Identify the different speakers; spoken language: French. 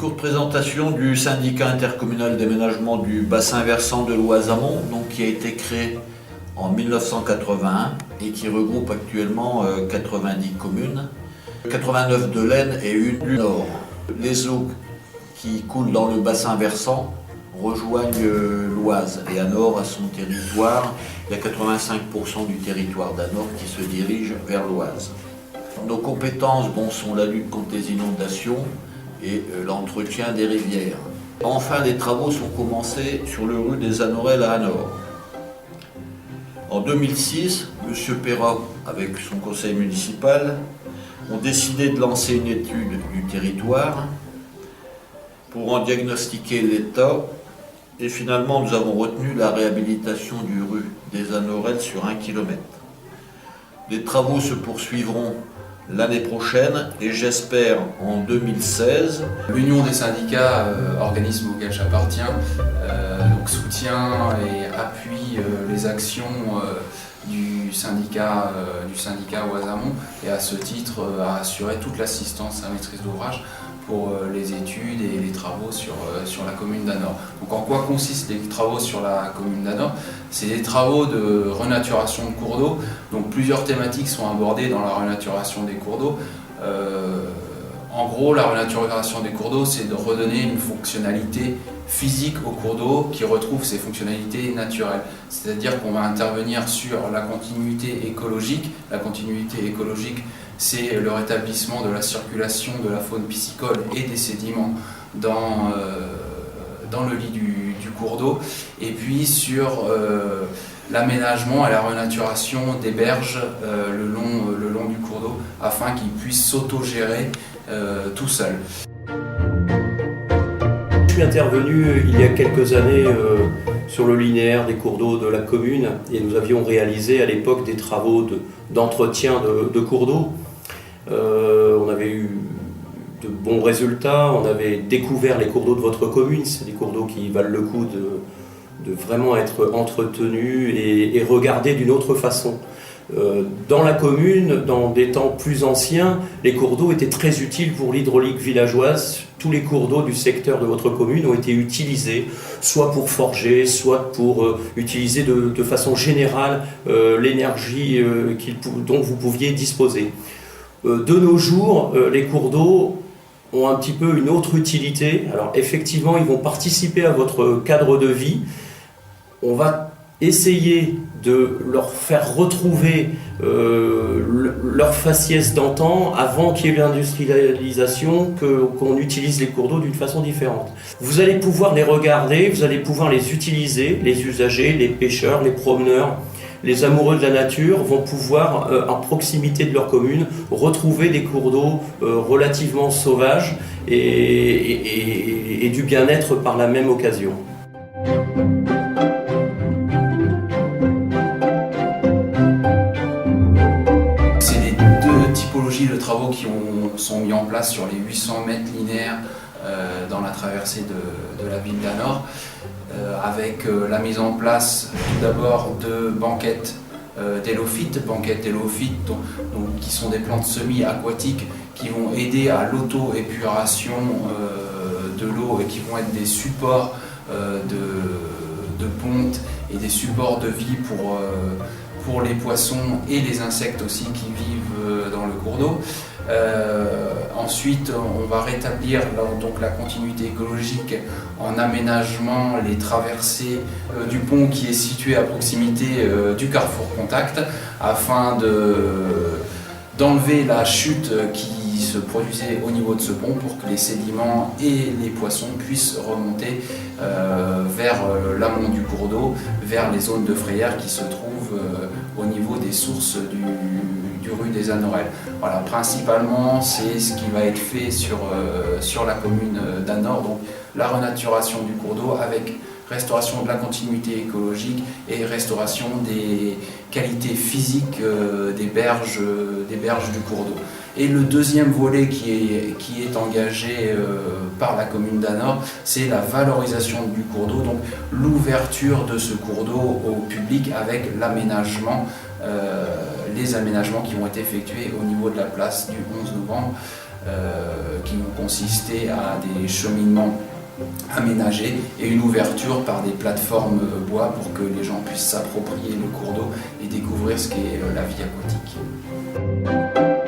Speaker 1: Courte présentation du syndicat intercommunal d'aménagement du bassin versant de l'Oise-Amont, qui a été créé en 1981 et qui regroupe actuellement 90 communes, 89 de l'Aisne et une du Nord. Les eaux qui coulent dans le bassin versant rejoignent l'Oise et Anor à son territoire. Il y a 85% du territoire d'Anor qui se dirige vers l'Oise. Nos compétences sont la lutte contre les inondations et l'entretien des rivières. Enfin, les travaux sont commencés sur le rue des Anorelles à Anor. En 2006, M. Perra, avec son conseil municipal, ont décidé de lancer une étude du territoire pour en diagnostiquer l'état. Et finalement, nous avons retenu la réhabilitation du rue des Anorelles sur 1 km. Les travaux se poursuivront l'année prochaine et j'espère en 2016.
Speaker 2: L'Union des syndicats, organisme auquel j'appartiens, soutient et appuie les actions du syndicat Oise-Amont et à ce titre a assuré toute l'assistance à la maîtrise d'ouvrage pour les études et les travaux sur la commune d'Anor. Donc en quoi consistent les travaux sur la commune d'Anor? C'est des travaux de renaturation de cours d'eau. Donc plusieurs thématiques sont abordées dans la renaturation des cours d'eau. En gros, la renaturation des cours d'eau, c'est de redonner une fonctionnalité physique au cours d'eau qui retrouve ses fonctionnalités naturelles. C'est-à-dire qu'on va intervenir sur la continuité écologique. La continuité écologique, c'est le rétablissement de la circulation de la faune piscicole et des sédiments dans le lit du cours d'eau. Et puis sur l'aménagement et la renaturation des berges le long du cours d'eau afin qu'ils puissent s'autogérer tout seuls.
Speaker 3: Je suis intervenu il y a quelques années sur le linéaire des cours d'eau de la commune et nous avions réalisé à l'époque des travaux d'entretien de cours d'eau. On avait eu de bons résultats, on avait découvert les cours d'eau de votre commune, c'est des cours d'eau qui valent le coup de vraiment être entretenus et regardés d'une autre façon. Dans la commune, dans des temps plus anciens, les cours d'eau étaient très utiles pour l'hydraulique villageoise. Tous les cours d'eau du secteur de votre commune ont été utilisés, soit pour forger, soit pour utiliser de façon générale l'énergie dont vous pouviez disposer. De nos jours, les cours d'eau ont un petit peu une autre utilité. Alors effectivement, ils vont participer à votre cadre de vie. On va essayer de leur faire retrouver leur faciès d'antan avant qu'il y ait l'industrialisation, qu'on utilise les cours d'eau d'une façon différente. Vous allez pouvoir les regarder, vous allez pouvoir les utiliser, les usagers, les pêcheurs, les promeneurs, les amoureux de la nature vont pouvoir, à proximité de leur commune, retrouver des cours d'eau relativement sauvages et du bien-être par la même occasion.
Speaker 2: C'est les deux typologies de travaux qui sont mis en place sur les 800 mètres linéaires dans la traversée de la ville d'Anor. Avec la mise en place tout d'abord de banquettes d'hélophytes, qui sont des plantes semi-aquatiques qui vont aider à l'auto-épuration de l'eau et qui vont être des supports de ponte et des supports de vie pour les poissons et les insectes aussi qui vivent dans le cours d'eau. Ensuite, on va rétablir la continuité écologique en aménagement les traversées du pont qui est situé à proximité du carrefour Contact afin d'enlever la chute qui se produisait au niveau de ce pont pour que les sédiments et les poissons puissent remonter vers l'amont du cours d'eau, vers les zones de frayère qui se trouvent au niveau des sources du rue des Anorelles. Voilà, principalement, c'est ce qui va être fait sur la commune d'Anor, donc la renaturation du cours d'eau avec restauration de la continuité écologique et restauration des qualités physiques des berges du cours d'eau. Et le deuxième volet qui est engagé par la commune d'Anor, c'est la valorisation du cours d'eau, donc l'ouverture de ce cours d'eau au public avec l'aménagement, les aménagements qui vont être effectués au niveau de la place du 11 novembre qui vont consister à des cheminements aménagés et une ouverture par des plateformes bois pour que les gens puissent s'approprier le cours d'eau et découvrir ce qu'est la vie aquatique.